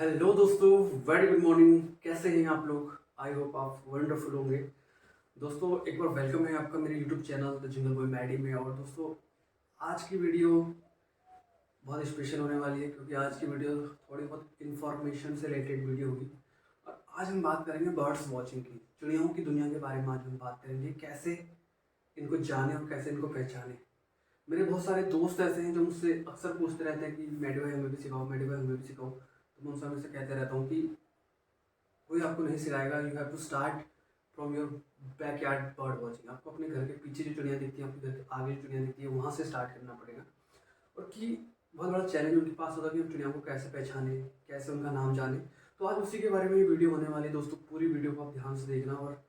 Hello दोस्तों, very good morning. कैसे हैं आप लोग? आई होप आप वंडरफुल होंगे। दोस्तों, एक बार वेलकम है आपका मेरे YouTube channel the jingle boy Maddy में। और दोस्तों, आज की वीडियो बहुत स्पेशल होने वाली है क्योंकि आज की वीडियो थोड़ी बहुत इंफॉर्मेशन से रिलेटेड वीडियो होगी। और आज हम बात करेंगे बर्ड्स वॉचिंग की, चिड़ियाओं की दुनिया के बारे में। आज हम बात करेंगे कैसे इनको जाने और कैसे इनको पहचाने। मेरे बहुत सारे दोस्त ऐसे हैं जो मुझसे अक्सर पूछते रहते हैं कि मैडी भाई हमें भी सिखाओ, मैडी भाई हमें भी सिखाओ। तो मैं उनसे हमेशा कहते रहता हूँ कि कोई आपको नहीं सिखाएगा। You have to start from your backyard bird watching. आपको अपने घर के पीछे जो चिड़ियाँ दिखती हैं, आपके घर के आगे जो चिड़ियाँ दिखती है, वहाँ से स्टार्ट करना पड़ेगा। और कि बहुत बड़ा चैलेंज उनके पास होता है कि हम चिड़ियाँ को कैसे पहचाने, कैसे उनका नाम जाने। तो आज उसी के बारे में ये वीडियो होने वाली है। दोस्तों, पूरी वीडियो को आप ध्यान से देखना। और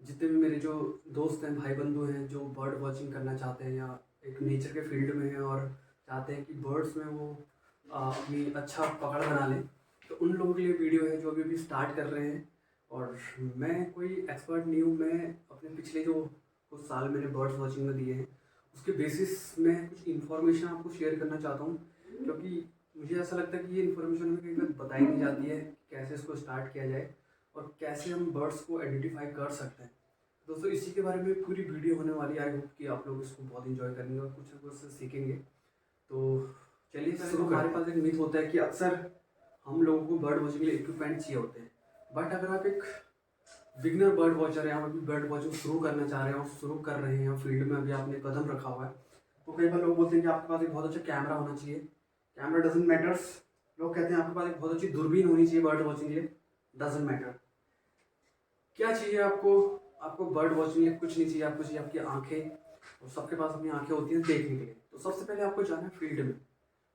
जितने भी मेरे जो दोस्त हैं, भाई बंधु हैं, जो बर्ड वॉचिंग करना चाहते हैं या एक नेचर के फील्ड में हैं और चाहते हैं कि बर्ड्स में वो अपनी अच्छा पकड़ बना लें, तो उन लोगों के लिए वीडियो है जो अभी अभी स्टार्ट कर रहे हैं। और मैं कोई एक्सपर्ट नहीं हूँ। मैं अपने पिछले जो कुछ साल मैंने बर्ड्स वॉचिंग में दिए हैं, उसके बेसिस में कुछ इन्फॉर्मेशन आपको शेयर करना चाहता हूँ। क्योंकि मुझे ऐसा लगता है कि ये इन्फॉर्मेशन हमें कई बार बताई नहीं जाती है कि कैसे इसको स्टार्ट किया जाए और कैसे हम बर्ड्स को आइडेंटिफाई कर सकते हैं। दोस्तों, इसी के बारे में पूरी वीडियो होने वाली है। आई होप कि आप लोग इसको बहुत इंजॉय करेंगे और कुछ ना कुछ सीखेंगे। तो चलिए शुरू। हमारे पास एक मिथ होता है कि अक्सर हम लोगों को बर्ड वॉचिंग के लिए इक्विपमेंट चाहिए होते हैं। बट अगर आप एक बिगनर बर्ड वॉचर हैं, आप अभी बर्ड वॉचिंग शुरू करना चाह रहे हैं और शुरू कर रहे हैं, फील्ड में अभी आपने कदम रखा हुआ है, तो कई बार लोग बोलते हैं कि आपके पास एक बहुत अच्छा कैमरा होना चाहिए। Camera doesn't matters. लोग कहते हैं आपके पास एक बहुत अच्छी दूरबीन होनी चाहिए बर्ड वॉचिंग के लिए। Doesn't matter. क्या चाहिए आपको? आपको बर्ड वॉचिंग के लिए कुछ नहीं चाहिए। आपको चाहिए आपकी आंखें। और सबके पास अपनी आंखें होती हैं देखने के लिए। तो सबसे पहले आपको जाना है फील्ड में।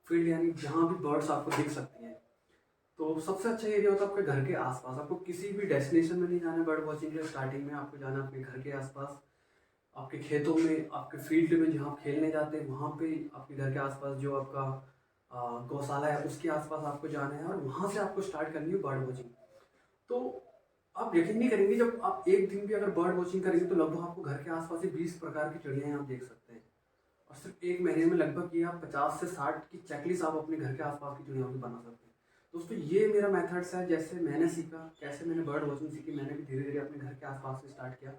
फील्ड यानी जहाँ भी बर्ड्स आपको दिख सकती हैं। तो सबसे अच्छा एरिया होता है आपके घर के आसपास। आपको किसी भी डेस्टिनेशन में नहीं जाना है बर्ड वॉचिंग के लिए। स्टार्टिंग में आपको जाना है अपने घर के आसपास, आपके खेतों में, आपके फील्ड में जहाँ आप खेलने जाते हैं वहाँ पे, आपके घर के आसपास जो आपका गौशाला है उसके आसपास आपको जाना है और वहाँ से आपको स्टार्ट करनी है बर्ड वॉचिंग। तो आप यकीन नहीं करेंगे, जब आप एक दिन भी अगर बर्ड वॉचिंग करेंगे तो लगभग आपको घर के आसपास से 20 प्रकार की चिड़िया आप देख सकते हैं। और सिर्फ एक महीने में लगभग ये आप 50 से 60 की चेकलिस्ट आप अपने घर के आसपास की चिड़ियाओं की बना सकते हैं। दोस्तों, ये मेरा मेथड्स है। जैसे मैंने सीखा, कैसे मैंने बर्ड वॉचिंग सीखी, मैंने भी धीरे धीरे अपने घर के आसपास से स्टार्ट किया।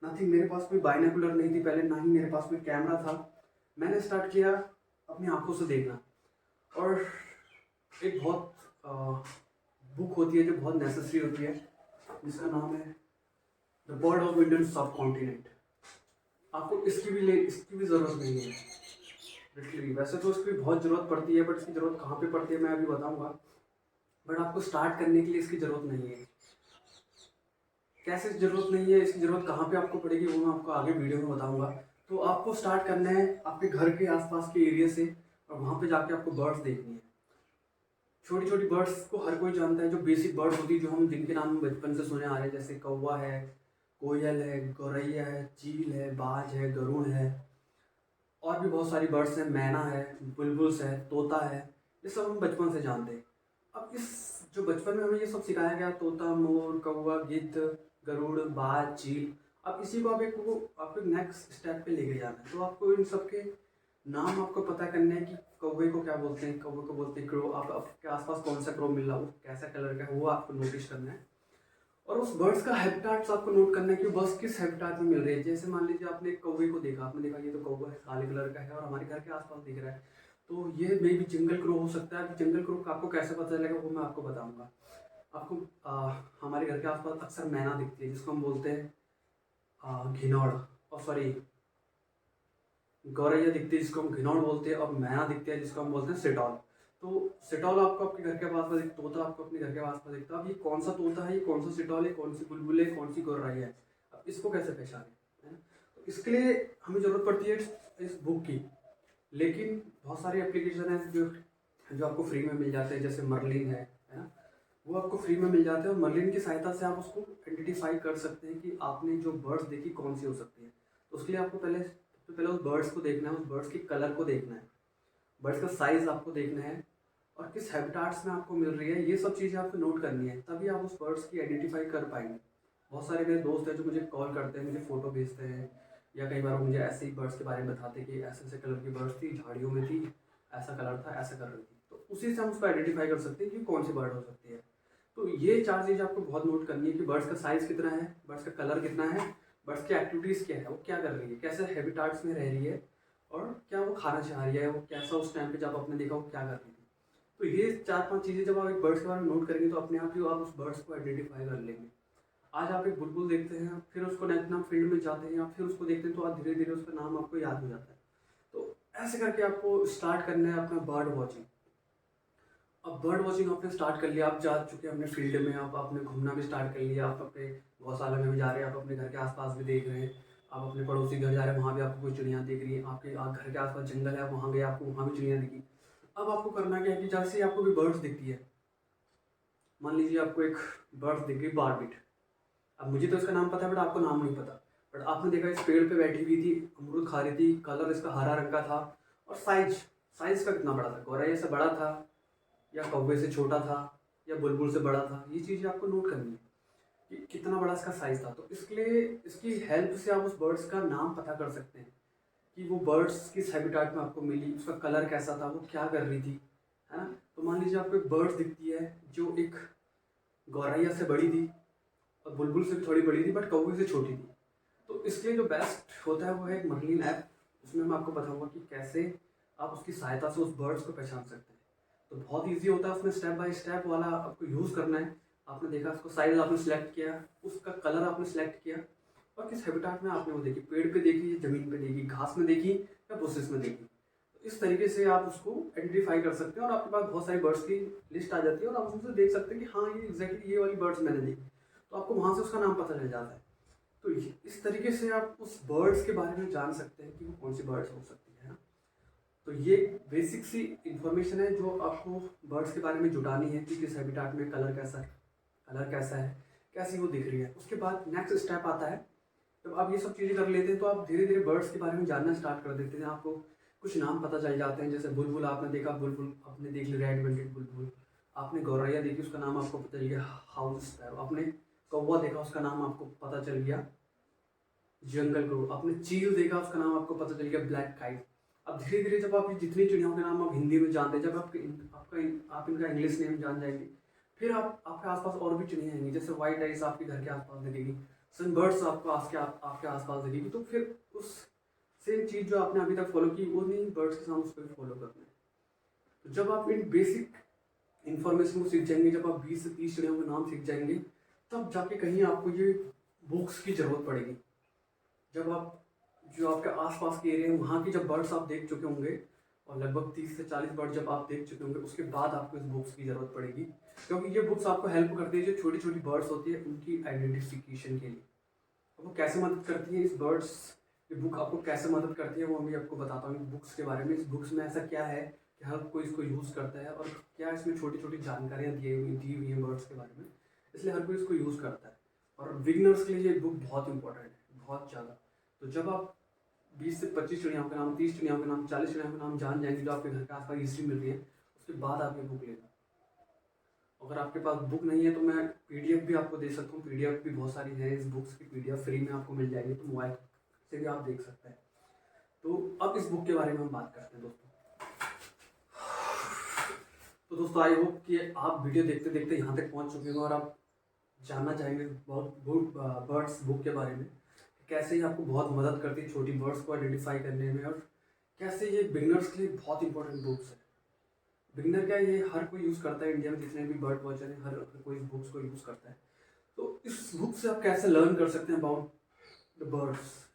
नथिंग, मेरे पास कोई बाइनोकुलर नहीं थी पहले, ना ही मेरे पास कोई कैमरा था। मैंने स्टार्ट किया अपनी आंखों से देखना। और एक बहुत बुक होती है जो बहुत नेसेसरी होती है, जिसका नाम है द बर्ड ऑफ इंडियन सब कॉन्टिनेंट। आपको इसकी भी ज़रूरत नहीं है लिटरली। वैसे तो इसकी बहुत ज़रूरत पड़ती है, बट इसकी ज़रूरत कहाँ पे पड़ती है मैं अभी बताऊंगा। बट आपको स्टार्ट करने के लिए इसकी ज़रूरत नहीं है। कैसे ज़रूरत नहीं है, इसकी ज़रूरत कहाँ पे आपको पड़ेगी वो मैं आपको आगे वीडियो में बताऊंगा। तो आपको स्टार्ट करना है आपके घर के आसपास के एरिया से और वहाँ पे जाके आपको बर्ड्स देखनी है। छोटी छोटी बर्ड्स को हर कोई जानता है, जो बेसिक बर्ड्स होती है, जो हम जिनके नाम बचपन से सुने आ रहे हैं, जैसे कौवा है, कोयल है, गौरैया है, चील है, बाज है, गरुड़ है। और भी बहुत सारी बर्ड्स हैं, मैना है, बुलबुल्स है, तोता है। ये सब हम बचपन से जानते हैं। अब इस जो बचपन में हमें ये सब सिखाया गया, तोता, मोर, कौवा, गिद्ध, गरुड़, बाज, चील, अब इसी को आपको नेक्स्ट स्टेप पे लेके जाना है। तो आपको इन सब के नाम आपको पता करना है कि कौवे को क्या बोलते हैं। कौवे को बोलते हैं क्रो। आप आपके आसपास कौन सा क्रो मिल रहा है, वो कैसा कलर का है, वो आपको नोटिस करना है। और उस बर्ड्स का हैबिटाट्स आपको नोट करना है कि बस किस हैबिटाट में मिल रही है। जैसे मान लीजिए आपने एक कौवे को देखा, आपने देखा ये तो कौवा है, काले कलर का है और हमारे घर के आसपास दिख रहा है, तो ये मे भी जंगल क्रो हो सकता है। कि जंगल क्रो का आपको कैसे पता चलेगा वो मैं आपको बताऊंगा। आपको हमारे घर के आसपास अक्सर मैना दिखती है, जिसको हम बोलते हैं घिनौड़। और सॉरी, गौरैया दिखती है जिसको हम घिनौड़ बोलते हैं, और मैना दिखती है जिसको हम बोलते हैं सिटौल। तो सिटौल आपको आपके घर के पास में, तोता आपको अपने घर के पास में दिखता है। अब ये कौन सा तोता है, ये कौन सा सिटौल है, कौन सी बुलबुल है, कौन सी गौरैया है, अब इसको कैसे पहचाने, है ना? तो इसके लिए हमें ज़रूरत पड़ती है इस बुक की। लेकिन बहुत सारे एप्लीकेशन हैं जो जो आपको फ्री में मिल जाते हैं, जैसे मर्लिन है ना? वो आपको फ्री में मिल जाते हैं और मर्लिन की सहायता से आप उसको आइडेंटिफाई कर सकते हैं कि आपने जो बर्ड्स देखी कौन सी हो सकती है। तो उसके लिए आपको सबसे पहले उस बर्ड्स को देखना है, उस बर्ड्स के कलर को देखना है, बर्ड्स का साइज आपको देखना है और किस हैबिटाट्स में आपको मिल रही है। ये सब चीज़ें आपको नोट करनी है, तभी आप उस बर्ड्स की आइडेंटिफाई कर पाएंगे। बहुत सारे मेरे दोस्त हैं जो मुझे कॉल करते हैं, मुझे फ़ोटो भेजते हैं, या कई बार वो मुझे ऐसे ही बर्ड्स के बारे में बताते हैं कि ऐसे ऐसे कलर की बर्ड्स थी, झाड़ियों में थी, ऐसा कलर था, ऐसा कर रही थी। तो उसी से हम उसको आइडेंटिफाई कर सकते हैं कि कौन सी बर्ड हो सकती है। तो ये 4 चीज़ आपको बहुत नोट करनी है कि बर्ड्स का साइज़ कितना है, बर्ड्स का कलर कितना है, बर्ड्स की एक्टिविटीज़ क्या है, वो क्या कर रही है, कैसे हैबिटाट्स में रह रही है, और क्या वो खाना चाह रही है, वो कैसा उस टाइम पे जब आपने देखा वो क्या कर रही थी। तो ये 4-5 चीज़ें जब आप एक बर्ड्स के बारे में नोट करेंगे तो अपने आप ही आप उस बर्ड्स को आइडेंटिफाई कर लेंगे। आज आप एक बुलबुल देखते हैं, फिर उसको नेक्स्ट नाम फील्ड में जाते हैं, या फिर उसको देखते हैं तो आप धीरे धीरे उसका नाम आपको याद हो जाता है। तो ऐसे करके आपको स्टार्ट करना है अपना बर्ड वॉचिंग। अब बर्ड वॉचिंग आपने स्टार्ट कर लिया, आप जा चुके हैं अपने फील्ड में, आप आपने घूमना भी स्टार्ट कर लिया, आप अपने गौशाला में भी जा रहे हैं, आप अपने घर के आसपास भी देख रहे हैं, आप अपने पड़ोसी घर जा रहे हैं, वहाँ भी आपको कोई चिड़ियाँ दिख रही हैं, आपके घर के आसपास जंगल है, आप वहाँ गए, आपको वहाँ भी चिड़ियाँ दिखी। अब आपको करना क्या है कि जैसे ही आपको कोई बर्ड्स दिखती है, मान लीजिए आपको एक बर्ड्स दिख गई बारबीट। अब मुझे तो इसका नाम पता है बट आपको नाम नहीं पता, बट आपने देखा इस पेड़ पे बैठी हुई थी, अमरूद खा रही थी, कलर इसका हरा रंग का था, और साइज साइज का कितना बड़ा था, गौरैया से बड़ा था या कौवे से छोटा था या बुलबुल से बड़ा था, ये चीज़ें आपको नोट करनी है कि कितना बड़ा इसका साइज था। तो इसके लिए इसकी हेल्प से आप उस बर्ड्स का नाम पता कर सकते हैं कि वो बर्ड्स किस हैबिटाट में आपको मिली, उसका कलर कैसा था, वो क्या कर रही थी, है ना। तो मान लीजिए आपको एक बर्ड्स दिखती है जो एक गौरैया से बड़ी थी और बुलबुल से भी थोड़ी बड़ी थी बट कौवे से छोटी थी। तो इसके लिए जो बेस्ट होता है वो है एक मर्लिन ऐप। उसमें मैं आपको बताऊंगा कि कैसे आप उसकी सहायता से उस बर्ड्स को पहचान सकते हैं। तो बहुत इजी होता है, उसमें स्टेप बाय स्टेप वाला आपको यूज़ करना है। आपने देखा उसको साइज आपने सेलेक्ट किया, उसका कलर आपने सेलेक्ट किया, और किस हैबिटाट में आपने वो देखी, पेड़ पे देखी, ज़मीन पे देखी, घास में देखी या बुशेस में देखी। तो इस तरीके से आप उसको आइडेंटिफाई कर सकते हैं और आपके पास बहुत सारी बर्ड्स की लिस्ट आ जाती है और आप उसमें देख सकते हैं कि हाँ ये एग्जैक्टली ये वाली बर्ड्स मैंने देखी, तो आपको वहाँ से उसका नाम पता चल जाता है। तो इस तरीके से आप उस बर्ड्स के बारे में जान सकते हैं कि वो कौन सी बर्ड्स हो सकती है ना। तो ये बेसिक सी इंफॉर्मेशन है जो आपको बर्ड्स के बारे में जुटानी है कि किस हैबिटाट में कलर कैसा है, कैसी वो दिख रही है। उसके बाद नेक्स्ट स्टेप आता है, जब आप ये सब चीज़ें कर लेते हैं तो आप धीरे धीरे बर्ड्स के बारे में जानना स्टार्ट कर देते हैं। आपको कुछ नाम पता चल जाते हैं, जैसे बुलबुल आपने देखा, बुलबुल आपने देख लिया रेड विंगेड बुलबुल, आपने गौरैया देखी उसका नाम आपको पता चल गया हाउस स्पैरो, आपने कौवा देखा उसका नाम आपको पता चल गया जंगल क्रो, आपने चील देखा उसका नाम आपको पता चल गया ब्लैक काइट। अब धीरे धीरे जब आप ये जितनी चिड़ियों के नाम आप हिंदी में जानते हैं, जब आप इनका इंग्लिश नेम जान जाएंगे, फिर आप आपके आसपास और भी चिड़ियाँ आएंगी, जैसे व्हाइट आइस आपके घर के आसपास दिखेगी, सनबर्ड्स आपको आपके आसपास दिखेगी। तो फिर उस सेम चीज़ जो आपने अभी तक फॉलो की वो नहीं बर्ड्स के साथ उसको भी फॉलो करना है। तो जब आप इन बेसिक इन्फॉर्मेशन को सीख जाएंगे, जब आप 20 से 30 चिड़ियों के नाम सीख जाएंगे, तब जाके कहीं आपको ये बुक्स की ज़रूरत पड़ेगी। जब आप जो आपके आसपास के एरिया है वहाँ की जब बर्ड्स आप देख चुके होंगे और लगभग 30 से 40 बर्ड जब आप देख चुके होंगे, उसके बाद आपको इस बुक्स की ज़रूरत पड़ेगी, क्योंकि ये बुक्स आपको हेल्प करती है जो छोटी छोटी बर्ड्स होती है उनकी आइडेंटिफिकेशन के लिए। अब वो कैसे मदद करती है इस बर्ड्स, ये बुक आपको कैसे मदद करती है वो मैं आपको बताता हूँ बुक्स के बारे में। इस बुक्स में ऐसा क्या है कि हर कोई इसको यूज़ करता है और क्या इसमें छोटी छोटी जानकारियाँ दी हुई हैं बर्ड्स के बारे में, इसलिए हर कोई इसको यूज़ करता है। और बिगनर्स के लिए ये बुक बहुत इंपॉर्टेंट है, बहुत ज़्यादा। तो जब आप 20 से 25 चिड़ियाओं के नाम, 30 चिड़ियाओं के नाम, 40 चिड़ियाओं के नाम जान जाएंगे जो आपके घर के आसपास ईजिली मिल रही है, उसके बाद आप ये बुक लेना। अगर आपके पास बुक नहीं है तो मैं पीडीएफ भी आपको दे सकता हूँ, पीडीएफ भी बहुत सारी है, इस बुक्स की पीडीएफ फ्री में आपको मिल जाएगी, तो मोबाइल से भी आप देख सकते हैं। तो अब इस बुक के बारे में हम बात करते हैं दोस्तों। तो दोस्तों आई होप कि आप वीडियो देखते देखते यहाँ तक पहुँच चुके हैं और आप जानना चाहेंगे बहुत बर्ड्स बुक के बारे में, कैसे ये आपको बहुत मदद करती है छोटी बर्ड्स को आइडेंटिफाई करने में, और कैसे ये बिगनर्स के लिए बहुत इंपॉर्टेंट बुक्स है। बिगनर क्या ये हर कोई यूज़ करता है, इंडिया में जितने भी बर्ड वॉचर हैं हर कोई इस बुक्स को यूज़ करता है। तो इस बुक से आप कैसे लर्न कर सकते हैं अबाउट द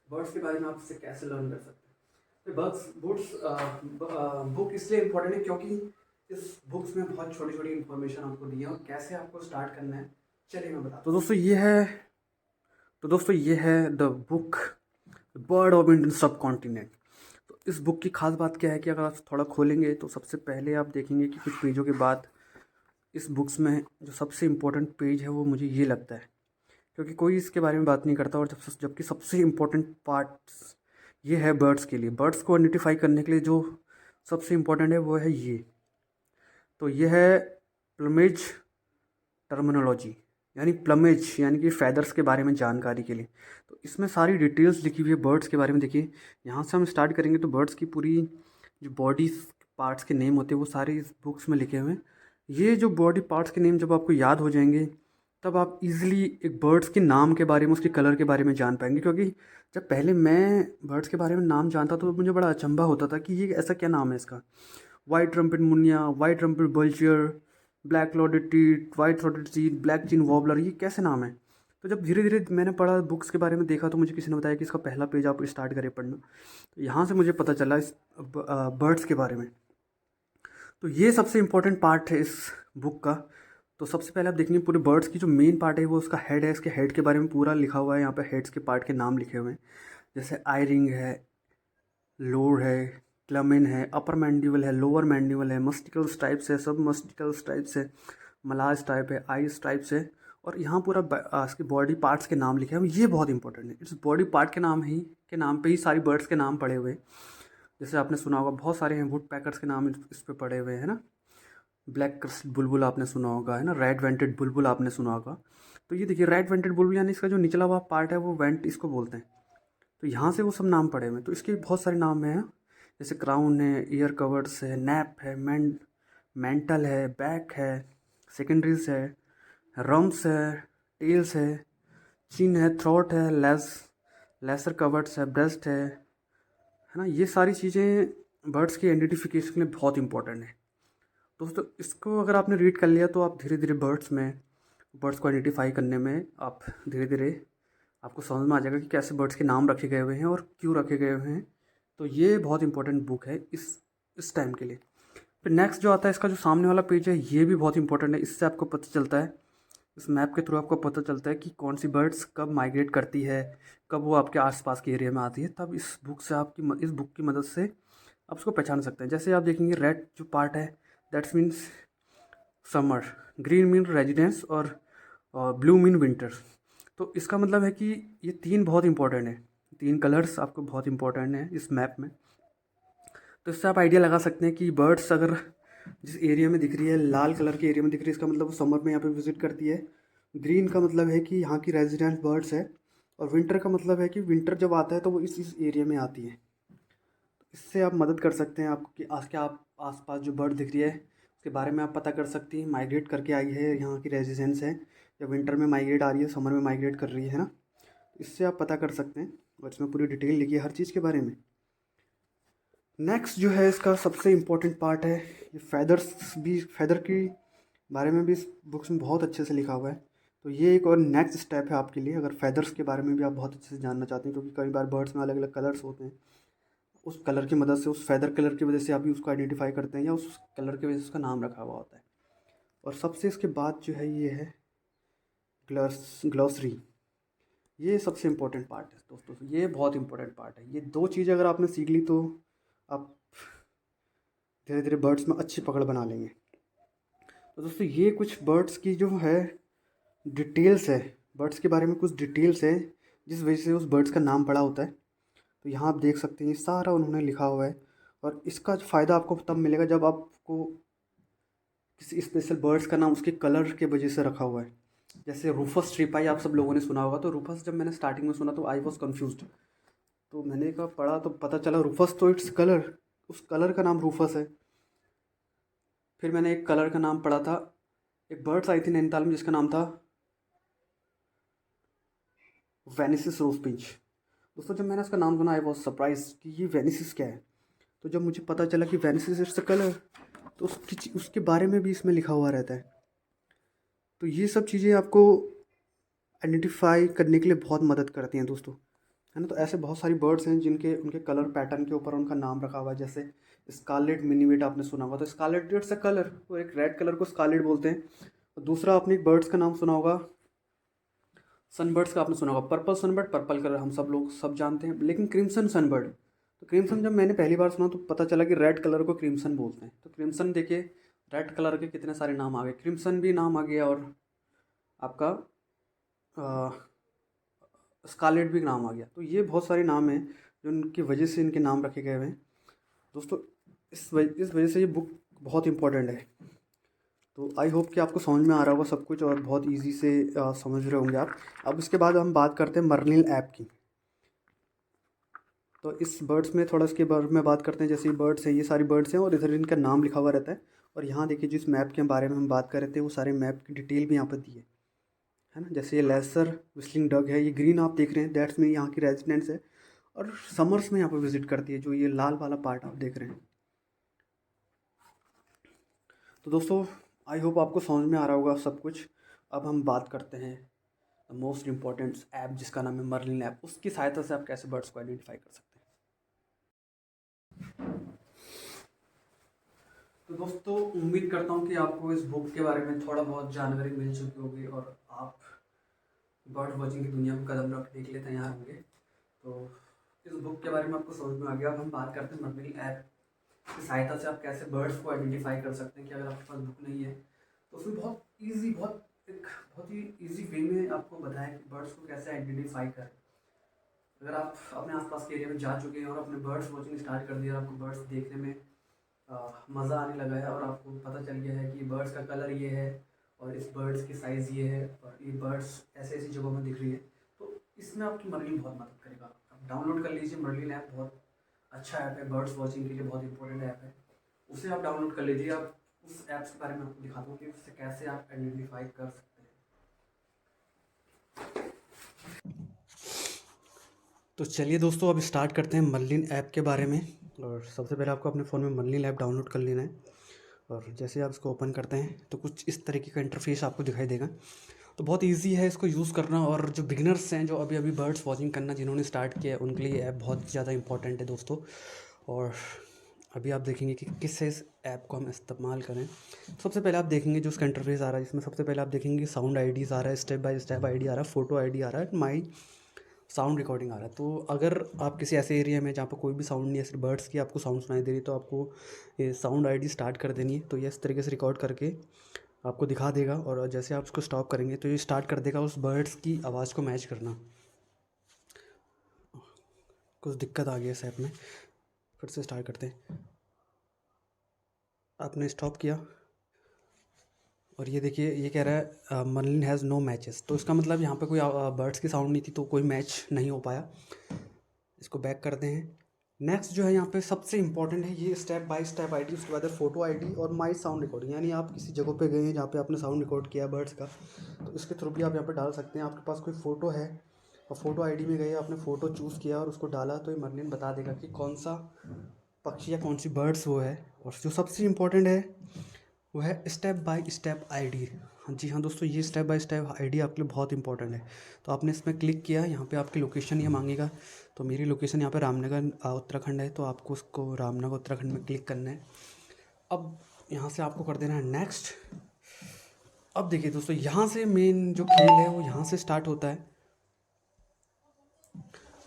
बर्ड्स के बारे में, आप इससे कैसे लर्न कर सकते हैं। तो बुक इसलिए इम्पोर्टेंट है क्योंकि इस बुक्स में बहुत छोटी छोटी इन्फॉर्मेशन आपको दी है और कैसे आपको स्टार्ट करना है, चलिए मैं बताता हूँ। तो दोस्तों ये है the book bird of Indian सब कॉन्टिनेंट। तो इस बुक की खास बात क्या है कि अगर आप थोड़ा खोलेंगे तो सबसे पहले आप देखेंगे कि कुछ पेजों के बाद इस बुक्स में जो सबसे इम्पोर्टेंट पेज है वो मुझे ये लगता है, क्योंकि कोई इसके बारे में बात नहीं करता, और जबकि सबसे इम्पोर्टेंट पार्ट्स ये है बर्ड्स के लिए, बर्ड्स को आइडेंटिफाई करने के लिए जो सबसे इम्पोर्टेंट है वो है ये। तो ये है प्लमेज टर्मिनोलॉजी, यानी प्लमेज यानी कि फैदर्स के बारे में जानकारी के लिए। तो इसमें सारी डिटेल्स लिखी हुई है बर्ड्स के बारे में। देखिए यहाँ से हम स्टार्ट करेंगे तो बर्ड्स की पूरी जो बॉडी पार्ट्स के नेम होते हैं वो सारे इस बुक्स में लिखे हुए हैं। ये जो बॉडी पार्ट्स के नेम जब आपको याद हो जाएंगे तब आप इजीली एक बर्ड्स के नाम के बारे में, उसके कलर के बारे में जान पाएंगे। क्योंकि जब पहले मैं बर्ड्स के बारे में नाम जानता तो मुझे बड़ा अचंभा होता था कि ये ऐसा क्या नाम है इसका। White trumpet munia, white trumpet vulture, black clouded tit, white throated seed, black chin warbler, ये कैसे नाम है। तो जब धीरे धीरे मैंने पढ़ा, बुक्स के बारे में देखा, तो मुझे किसी ने बताया कि इसका पहला पेज आप स्टार्ट करें पढ़ना। तो यहाँ से मुझे पता चला इस बर्ड्स के बारे में। तो ये सबसे इम्पोर्टेंट पार्ट है इस बुक का। तो सबसे पहले आप देखेंगे पूरे बर्ड्स की जो मेन पार्ट है वो उसका हेड है। इसके हेड के बारे में पूरा लिखा हुआ है, यहाँ पे हेड्स के पार्ट के नाम लिखे हुए हैं। जैसे आई रिंग है, लोर है, क्लमेन है, अपर मैंडिबल है, लोअर मैंडिबल है, मस्टिकल स्ट्राइप्स है, सब मस्टिकल स्ट्राइप्स है, मलाज टाइप है, आई स्ट्राइप्स है। और यहाँ पूरा इसके बॉडी पार्ट्स के नाम लिखे हैं। ये बहुत इंपॉर्टेंट है। इस बॉडी पार्ट के नाम पे ही सारी बर्ड्स के नाम पड़े हुए हैं। जैसे आपने सुना होगा बहुत सारे हैं, वुड पैकर्स के नाम इस पे पड़े हुए हैं ना। ब्लैक क्रस्ट बुलबुल आपने सुना होगा, है ना। रेड वेंटेड बुलबुल आपने सुना होगा। तो ये देखिए रेड वेंटेड बुलबुल यानी इसका जो निचला हुआ पार्ट है वो वेंट इसको बोलते हैं। तो यहाँ से वो सब नाम पड़े हुए हैं। तो इसके बहुत सारे नाम हैं, जैसे क्राउन है, ईयर कवर्स है, नैप है, मेंटल है, बैक है, सेकेंडरीज है, रम्स है, टेल्स है, चिन है, थ्रोट है, लेसर कवर्ड्स है, ब्रेस्ट है ना। ये सारी चीज़ें बर्ड्स की आइडेंटिफिकेशन के लिए बहुत इंपॉर्टेंट है दोस्तों। इसको अगर आपने रीड कर लिया तो आप धीरे धीरे बर्ड्स को आइडेंटिफाई करने में आप धीरे धीरे आपको समझ में आ जाएगा कि कैसे बर्ड्स के नाम रखे गए हुए हैं और क्यों रखे गए हुए हैं। तो ये बहुत इंपॉर्टेंट बुक है इस टाइम के लिए। फिर नेक्स्ट जो आता है, इसका जो सामने वाला पेज है ये भी बहुत इंपॉर्टेंट है। इससे आपको पता चलता है, इस मैप के थ्रू आपको पता चलता है कि कौन सी बर्ड्स कब माइग्रेट करती है, कब वो आपके आसपास के एरिया में आती है। तब इस बुक की मदद से आप उसको पहचान सकते हैं। जैसे आप देखेंगे रेड जो पार्ट है that's means summer, green mean residence और ब्लू मीन विंटर। तो इसका मतलब है कि ये तीन बहुत इंपॉर्टेंट है, तीन कलर्स आपको बहुत इंपॉर्टेंट है इस मैप में। तो इससे आप आइडिया लगा सकते हैं कि बर्ड्स अगर जिस एरिया में दिख रही है, लाल कलर के एरिया में दिख रही है, इसका मतलब वो समर में यहाँ पे विजिट करती है। ग्रीन का मतलब है कि यहाँ की रेजिडेंट बर्ड्स है। और विंटर का मतलब है कि विंटर जब आता है तो वो इस एरिया में आती है। इससे आप मदद कर सकते हैं आपको कि आज के आप आसपास जो बर्ड दिख रही है उसके बारे में आप पता कर सकती हैं। माइग्रेट करके आई है, यहाँ की रेजिडेंस है, या विंटर में माइग्रेट आ रही है, समर में माइग्रेट कर रही है ना। इससे आप पता कर सकते हैं और इसमें पूरी डिटेल लिखी है हर चीज़ के बारे में। नेक्स्ट जो है इसका सबसे इम्पोर्टेंट पार्ट है ये फैदर की बारे में भी इस बुक्स में बहुत अच्छे से लिखा हुआ है। तो ये एक और नेक्स्ट स्टेप है आपके लिए, अगर फैदर्स के बारे में भी आप बहुत अच्छे से जानना चाहते हैं। क्योंकि कई बार बर्ड्स में अलग अलग कलर्स होते हैं, उस कलर की मदद से, उस फैदर कलर की वजह से आप भी उसको आइडेंटिफाई करते हैं, या उस कलर की वजह से उसका नाम रखा हुआ होता है। और सबसे इसके बाद जो है ये है ग्लॉसरी। ये सबसे इम्पोर्टेंट पार्ट है दोस्तों, ये बहुत इंपॉर्टेंट पार्ट है। ये दो चीज़ें अगर आपने सीख ली तो आप धीरे धीरे बर्ड्स में अच्छी पकड़ बना लेंगे। तो दोस्तों ये कुछ बर्ड्स की जो है डिटेल्स है, बर्ड्स के बारे में कुछ डिटेल्स है जिस वजह से उस बर्ड्स का नाम पड़ा होता है। तो यहाँ आप देख सकते हैं ये सारा उन्होंने लिखा हुआ है। और इसका फ़ायदा आपको तब मिलेगा जब आपको किसी स्पेशल बर्ड्स का नाम उसके कलर के वजह से रखा हुआ है। जैसे रूफस स्ट्रिपाई आप सब लोगों ने सुना होगा। तो रूफस जब मैंने स्टार्टिंग में सुना तो आई वॉज कन्फ्यूज्ड। तो मैंने कहा पढ़ा तो पता चला रूफस तो इट्स कलर, उस कलर का नाम रूफस है। फिर मैंने एक कलर का नाम पढ़ा था, एक बर्ड्स आई थी नैनीताल में जिसका नाम था वेनिसिस रोजपिंच। दोस्तों जब मैंने उसका नाम सुना आई वॉज सरप्राइज कि ये वेनिसिस क्या है। तो जब मुझे पता चला कि वेनिसिस इट्स अ कलर, तो उसके बारे में भी इसमें लिखा हुआ रहता है। तो ये सब चीज़ें आपको आइडेंटिफाई करने के लिए बहुत मदद करती हैं दोस्तों, है ना। तो ऐसे बहुत सारी बर्ड्स हैं जिनके उनके कलर पैटर्न के ऊपर उनका नाम रखा हुआ है। जैसे स्कारलेट मिनीवेट आपने सुना होगा। तो स्कारलेट इट्स अ कलर, वो एक रेड कलर को स्कारलेट बोलते हैं। और दूसरा आपने एक बर्ड्स का नाम सुना होगा, सनबर्ड्स का आपने सुना होगा पर्पल सनबर्ड, पर्पल कलर हम सब जानते हैं। लेकिन क्रिम्सन सनबर्ड, तो क्रिम्सन जब मैंने पहली बार सुना तो पता चला कि रेड कलर को क्रिम्सन बोलते हैं। तो क्रिम्सन देखिए रेड कलर के कितने सारे नाम आ गए, क्रिम्सन भी नाम आ गया और आपका स्कारलेट भी नाम आ गया। तो ये बहुत सारे नाम हैं जो उनकी वजह से इनके नाम रखे गए हुए हैं दोस्तों। इस वजह से ये बुक बहुत इंपॉर्टेंट है। तो आई होप कि आपको समझ में आ रहा होगा सब कुछ और बहुत इजी से समझ रहे होंगे आप। अब इसके बाद हम बात करते हैं मर्लिन ऐप की। तो इस बर्ड्स में थोड़ा इसके बारे में बात करते हैं। जैसे ये बर्ड्स हैं, ये सारी बर्ड्स हैं और इधर इनका नाम लिखा हुआ रहता है। और यहाँ देखिए जिस मैप के बारे में हम बात कर रहे थे वो सारे मैप की डिटेल भी यहाँ पर दी है ना। जैसे ये लेसर विस्लिंग डग है, ये ग्रीन आप देख रहे हैं, दैट्स में यहाँ की रेजिडेंस है और समर्स में यहाँ पर विजिट करती है, जो ये लाल वाला पार्ट आप देख रहे हैं। तो दोस्तों आई होप आपको समझ में आ रहा होगा सब कुछ। अब हम बात करते हैं द मोस्ट इम्पॉर्टेंट ऐप जिसका नाम है मर्लिन ऐप। उसकी सहायता से आप कैसे बर्ड्स को आइडेंटिफाई कर सकते हैं। तो दोस्तों उम्मीद करता हूँ कि आपको इस बुक के बारे में थोड़ा बहुत जानकारी मिल चुकी होगी और आप बर्ड वॉचिंग की दुनिया में कदम रख के लिए तैयार होंगे। तो इस बुक के बारे में आपको समझ में आ गया। अब हम बात करते हैं मर्लिन ऐप की सहायता से आप कैसे बर्ड्स को आइडेंटिफाई कर सकते हैं। कि अगर आपके पास बुक नहीं है तो उसमें बहुत ही ईजी वे में आपको बताया कि बर्ड्स को कैसे आइडेंटिफाई करें। अगर आप अपने आसपास के एरिया में जा चुके हैं और अपने बर्ड्स वॉचिंग स्टार्ट कर दिया और आपको बर्ड्स देखने में मज़ा आने लगा है और आपको पता चल गया है कि बर्ड्स का कलर ये है और इस बर्ड्स की साइज़ ये है और ये बर्ड्स ऐसे ऐसी जगहों में दिख रही है, तो इसमें आपकी मर्लिन बहुत मदद करेगा। आप डाउनलोड कर लीजिए मर्लिन ऐप, बहुत अच्छा ऐप है, बर्ड्स वॉचिंग के लिए बहुत इंपॉर्टेंट ऐप है। उसे आप डाउनलोड कर लीजिए। आप उस ऐप्स के बारे में आपको दिखा दूँ कि उससे कैसे आप आइडेंटिफाई कर सकते हैं। तो चलिए दोस्तों अब स्टार्ट करते हैं मर्लिन ऐप के बारे में। और सबसे पहले आपको अपने फ़ोन में मर्लिन ऐप डाउनलोड कर लेना है और जैसे आप इसको ओपन करते हैं तो कुछ इस तरीके का इंटरफेस आपको दिखाई देगा। तो बहुत इजी है इसको यूज़ करना और जो बिगिनर्स हैं, जो अभी बर्ड्स वॉचिंग करना जिन्होंने स्टार्ट किया है, उनके लिए ऐप बहुत ज़्यादा इंपॉर्टेंट है दोस्तों। और अभी आप देखेंगे कि किस से इस ऐप को हम इस्तेमाल करें। सबसे पहले आप देखेंगे जो उसका इंटरफेस आ रहा है, इसमें सबसे पहले आप देखेंगे साउंड आईडीज़ आ रहा है, स्टेप बाय स्टेप आईडी आ रहा है, फ़ोटो आईडी आ रहा है, माई साउंड रिकॉर्डिंग आ रहा है। तो अगर आप किसी ऐसे एरिया में जहाँ पर कोई भी साउंड नहीं है, सिर्फ बर्ड्स की आपको साउंड सुनाई दे रही, तो आपको ये साउंड आईडी स्टार्ट कर देनी है। तो ये इस तरीके से रिकॉर्ड करके आपको दिखा देगा और जैसे आप उसको स्टॉप करेंगे तो ये स्टार्ट कर देगा उस बर्ड्स की आवाज़ को मैच करना। कुछ दिक्कत आ गई इस ऐप में, फिर से स्टार्ट करते हैं। आपने स्टॉप किया और ये देखिए ये कह रहा है मर्लिन हैज़ नो मैचेस। तो इसका मतलब यहाँ पे कोई बर्ड्स की साउंड नहीं थी, तो कोई मैच नहीं हो पाया। इसको बैक करते हैं। नेक्स्ट जो है यहाँ पे सबसे इंपॉर्टेंट है ये स्टेप बाय स्टेप आईडी, उसके बाद है फ़ोटो आईडी और माई साउंड रिकॉर्डिंग। यानी आप किसी जगह पे गए हैं जहाँ पे आपने साउंड रिकॉर्ड किया बर्ड्स का, तो इसके थ्रू भी आप यहाँ पे डाल सकते हैं। आपके पास कोई फ़ोटो है और फ़ोटो आईडी में गए, आपने फ़ोटो चूज़ किया और उसको डाला, तो ये मर्लिन बता देगा कि कौन सा पक्षी या कौन सी बर्ड्स वो है। और जो सबसे इम्पोर्टेंट है वो है स्टेप बाय स्टेप आईडी। हाँ जी हाँ दोस्तों, ये स्टेप बाय स्टेप आईडी आपके लिए बहुत इंपॉर्टेंट है। तो आपने इसमें क्लिक किया, यहाँ पे आपकी लोकेशन ये मांगेगा। तो मेरी लोकेशन यहाँ पे रामनगर उत्तराखंड है, तो आपको उसको रामनगर उत्तराखंड में क्लिक करना है। अब यहाँ से आपको कर देना है नेक्स्ट। अब देखिए दोस्तों, यहाँ से मेन जो खेल है वो यहाँ से स्टार्ट होता है।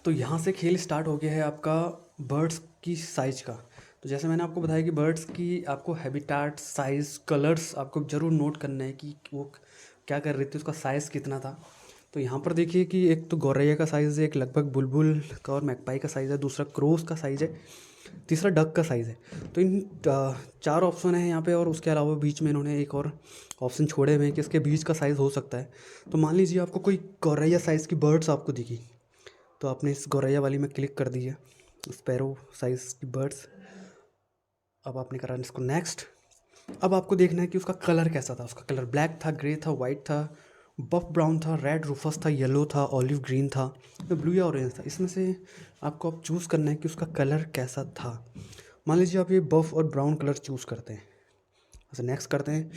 तो यहाँ से खेल स्टार्ट हो गया है आपका बर्ड्स की साइज़ का। तो जैसे मैंने आपको बताया कि बर्ड्स की आपको हैबिटाट, साइज़, कलर्स आपको ज़रूर नोट करना है कि वो क्या कर रही थी, उसका साइज़ कितना था। तो यहाँ पर देखिए कि एक तो गौरैया का साइज़ है, एक लगभग बुलबुल का और मैकपाई का साइज़ है, दूसरा क्रोस का साइज़ है, तीसरा डक का साइज़ है। तो इन 4 ऑप्शन है यहाँ पे और उसके अलावा बीच में इन्होंने एक और ऑप्शन छोड़े हुए हैं कि इसके बीच का साइज़ हो सकता है। तो मान लीजिए आपको कोई गौरैया साइज़ की बर्ड्स आपको दिखी, तो आपने इस गौरैया वाली में क्लिक कर दी है, स्पैरो साइज़ की बर्ड्स। अब आपने करा इसको नेक्स्ट। अब आपको देखना है कि उसका कलर कैसा था। उसका कलर ब्लैक था, ग्रे था, वाइट था, बफ ब्राउन था, रेड रूफस था, येलो था, ऑलिव ग्रीन था, ब्लू या ऑरेंज था। इसमें से आपको अब चूज़ करना है कि उसका कलर कैसा था। मान लीजिए आप ये बफ और ब्राउन कलर चूज़ करते हैं, अच्छा नेक्स्ट करते हैं।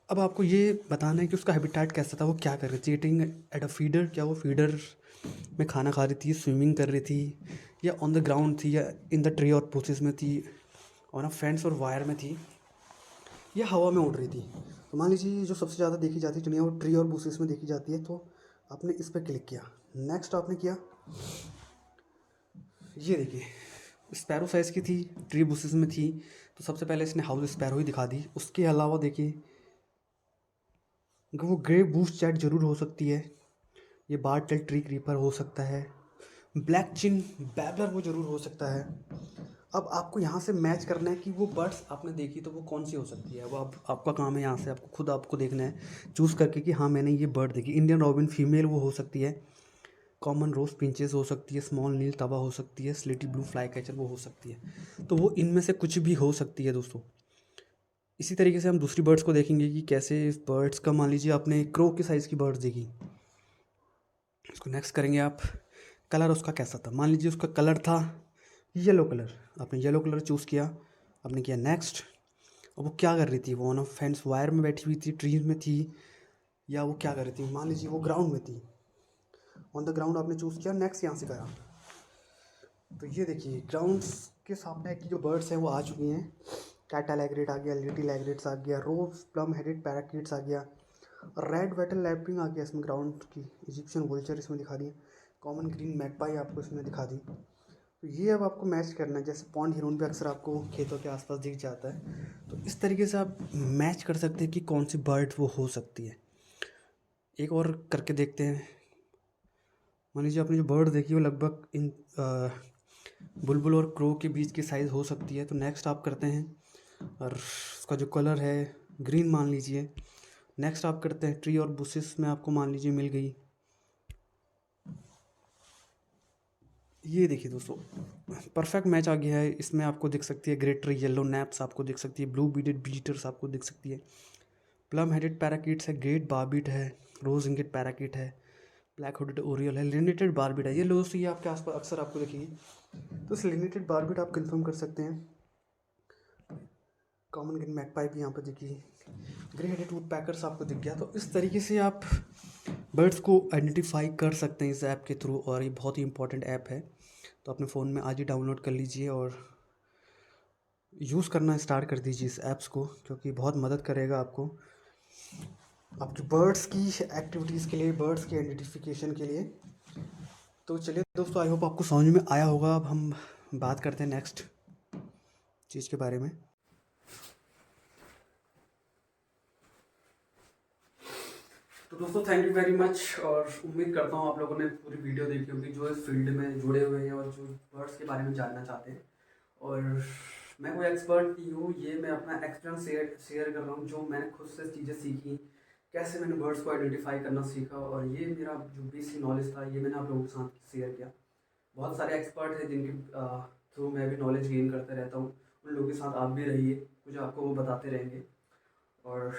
अब आपको ये बताना है कि उसका हैबिटेट कैसा था, वो क्या कर रही थी, ईटिंग एट अ फीडर, क्या वो फीडर में खाना खा रही थी, स्विमिंग कर रही थी, या ऑन द ग्राउंड थी, या इन द ट्री और बुशेस में थी, और फेंस और वायर में थी, या हवा में उड़ रही थी। तो मान लीजिए जो सबसे ज़्यादा देखी जाती है चिड़िया वो ट्री और बुशेस में देखी जाती है। तो आपने इस पर क्लिक किया, नेक्स्ट आपने किया, ये देखिए स्पैरो साइज़ की थी, ट्री बुशेस में थी। तो सबसे पहले इसने हाउस स्पैरो ही दिखा दी। उसके अलावा देखिए वो ग्रे बूस्ट चैट ज़रूर हो सकती है, ये बारटेल ट्री क्रीपर हो सकता है, ब्लैक चिन बैबलर वो ज़रूर हो सकता है। अब आपको यहाँ से मैच करना है कि वो बर्ड्स आपने देखी तो वो कौन सी हो सकती है। वो आपका काम है, यहाँ से आपको खुद आपको देखना है चूज़ करके कि हाँ मैंने ये बर्ड देखी। इंडियन रॉबिन फीमेल वो हो सकती है, कॉमन रोज पिंचेस हो सकती है, स्मॉल नील तवा हो सकती है, स्लेटी ब्लू फ्लाई कैचर वो हो सकती है। तो वो इनमें से कुछ भी हो सकती है दोस्तों। इसी तरीके से हम दूसरी बर्ड्स को देखेंगे कि कैसे इस बर्ड्स का, मान लीजिए आपने क्रो के साइज़ की बर्ड्स देखी, उसको नेक्स्ट करेंगे आप। कलर उसका कैसा था, मान लीजिए उसका कलर था येलो कलर, आपने येलो कलर चूज़ किया, आपने किया नेक्स्ट। और वो क्या कर रही थी, वो ऑन अ फेंस वायर में बैठी हुई थी, ट्रीज में थी, या वो क्या कर रही थी, मान लीजिए वो ग्राउंड में थी, ऑन द ग्राउंड आपने चूज़ किया, नेक्स्ट यहाँ से करा। तो ये देखिए ग्राउंड के सामने की जो बर्ड्स हैं वो आ चुकी हैं। कैटा लैग्रेट आ गया, लिटी लैग्रेट्स आ गया, रोज प्लम हेडेड पैराकीट्स आ गया, रेड वेटल लैपिंग आ गया इसमें ग्राउंड की, इजिप्शियन वोल्चर इसमें दिखा दी, कॉमन ग्रीन मैगपाई आपको इसमें दिखा दी। तो ये अब आपको मैच करना है, जैसे पॉन्ड हिरोन भी अक्सर आपको खेतों के आसपास दिख जाता है, तो इस तरीके से आप मैच कर सकते हैं कि कौन सी बर्ड वो हो सकती है। एक और करके देखते हैं। मान लीजिए आपने जो बर्ड देखी वो लगभग इन बुलबुल और क्रो के बीच की साइज़ हो सकती है। तो नेक्स्ट आप करते हैं, और उसका जो कलर है ग्रीन मान लीजिए। नेक्स्ट आप करते हैं ट्री और बुशेस में आपको मान लीजिए मिल गई। ये देखिए दोस्तों परफेक्ट मैच आ गया है। इसमें आपको दिख सकती है ग्रेटर येलो नैप्स आपको दिख सकती है, ब्लू बीडेड बीटर्स आपको दिख सकती है, प्लम हेडेड पैराकीट्स है, ग्रेट बारबीट है, रोज इंगेट पैराकीट है, ब्लैक हुडेड ओरियल है, लिनेटेड बारबीट है। ये दोस्तों ये आपके आसपास अक्सर आपको दिखेगी। तो इस लिनेटेड बारबीट आप कंफर्म कर सकते हैं। कॉमन ग्रीन मैगपाई भी यहाँ पर दिखी, ग्रे हेडेड वुड पैकर्स आपको दिख गया। तो इस तरीके से आप बर्ड्स को आइडेंटिफाई कर सकते हैं इस ऐप के थ्रू, और ये बहुत ही इंपॉर्टेंट ऐप है। तो अपने फ़ोन में आज ही डाउनलोड कर लीजिए और यूज़ करना स्टार्ट कर दीजिए इस ऐप्स को, क्योंकि बहुत मदद करेगा आपको आपकी बर्ड्स की एक्टिविटीज़ के लिए, बर्ड्स की आइडेंटिफिकेशन के लिए। तो चलिए दोस्तों, आई होप आपको समझ में आया होगा। अब हम बात करते हैं नेक्स्ट चीज़ के बारे में। तो दोस्तों थैंक यू वेरी मच, और उम्मीद करता हूँ आप लोगों ने पूरी वीडियो देखी होगी, जो इस फील्ड में जुड़े हुए हैं और जो बर्ड्स के बारे में जानना चाहते हैं। और मैं कोई एक्सपर्ट नहीं हूँ, ये मैं अपना एक्सपीरियंस शेयर कर रहा हूँ, जो मैंने खुद से चीज़ें सीखी, कैसे मैंने बर्ड्स को आइडेंटिफाई करना सीखा, और ये मेरा जो बेसिक नॉलेज था ये मैंने आप लोगों के साथ शेयर किया। बहुत सारे एक्सपर्ट हैं जिनके थ्रू मैं भी नॉलेज गेन करते रहता हूँ, उन लोगों के साथ आप भी रहिए, कुछ आपको वो बताते रहेंगे। और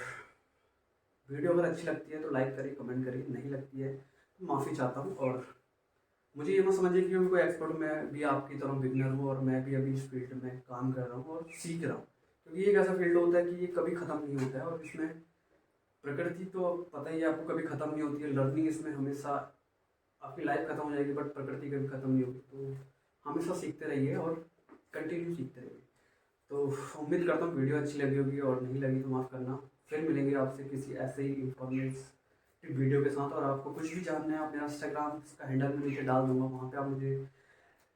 वीडियो अगर अच्छी लगती है तो लाइक करिए, कमेंट करिए, नहीं लगती है तो माफ़ी चाहता हूँ। और मुझे ये मत समझिए कि मैं कोई एक्सपर्ट, मैं भी आपकी तरह बिगनर हूँ, और मैं भी अभी इस फील्ड में काम कर रहा हूँ और सीख रहा हूँ, क्योंकि ये एक ऐसा फील्ड होता है कि ये कभी ख़त्म नहीं होता है। और इसमें प्रकृति तो पता ही है आपको कभी ख़त्म नहीं होती है, लर्निंग इसमें हमेशा, आपकी लाइफ ख़त्म हो जाएगी बट प्रकृति कभी ख़त्म नहीं होगी। तो हमेशा सीखते रहिए और कंटिन्यू सीखते रहिए। तो उम्मीद करता हूँ वीडियो अच्छी लगी होगी, और नहीं लगी तो माफ़ करना। फिर मिलेंगे आपसे किसी ऐसे ही इंफॉर्मेटिव वीडियो के साथ। और आपको कुछ भी जानना है, आप मेरा इंस्टाग्राम का हैंडल में नीचे डाल दूंगा, वहाँ पे आप मुझे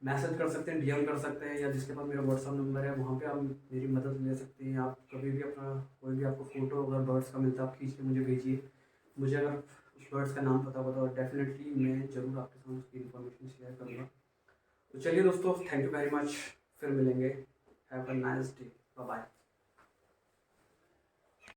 मैसेज कर सकते हैं, डीएम कर सकते हैं, या जिसके पास मेरा व्हाट्सअप नंबर है वहाँ पे आप मेरी मदद ले सकते हैं। आप कभी भी अपना कोई भी आपको फ़ोटो अगर बर्ड्स का मिलता है आप खींच के मुझे भेजिए। मुझे अगर उस बर्ड्स का नाम पता होगा तो डेफिनेटली मैं ज़रूर आपके साथ उसकी इन्फॉर्मेशन शेयर करूँगा। तो चलिए दोस्तों, थैंक यू वेरी मच, फिर मिलेंगे। Have a nice day, bye bye.